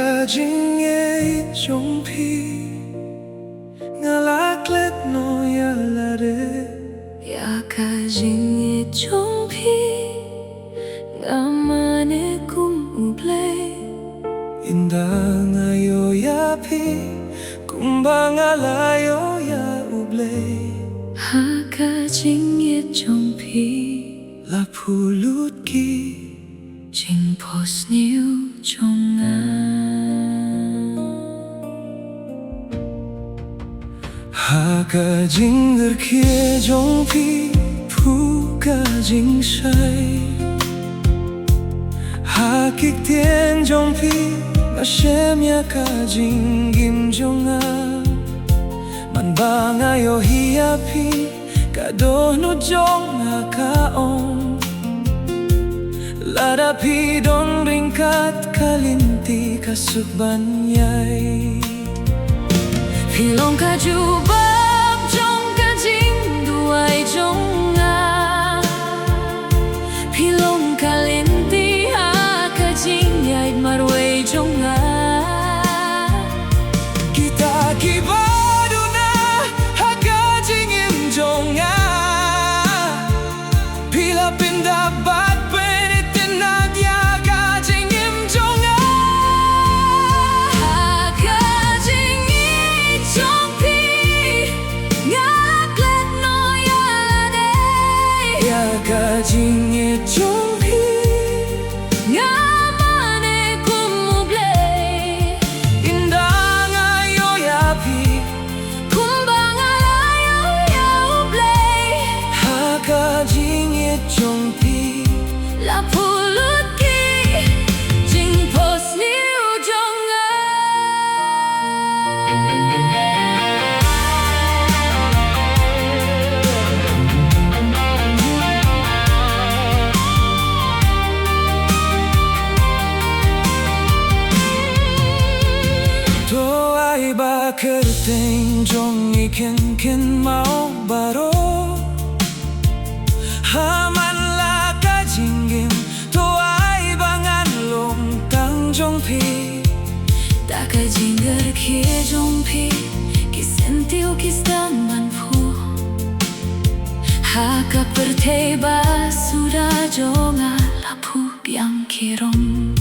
Hakajinge jongpi ngalaklet no yalare Yakajinge jongpi ngamane kumuble Indang ayo yapi kumbang alayo ya uble Hakajinge jongpi la pulut ki Jingpos niu jongan Hakajing erkie jongpi pukajing shai Hakik tien jongpi Mashem yakajing gim jongan Man bangayo hiapi kadoh no jong akaon Ladapi don ringkat kalinti kasukbanyai Pilong kajubab jong kajing duai jonga Pilong kalinti hakajing yai marway jonga Kita kibaduna hakajing im jonga Pila pindabat Hakajinge jongpi ngamane kumuble Indang ayo yapi kumbang alayo ya uble Hakajinge jongpi la pulut ki jingpos niu Kerteng jong iken ken mau baro Haman la kajingim to ai bangan long tang jong pi Takajingar kie jong pi kisentiu kistan manfu Haka perteba sudah jonga lapu biang kirom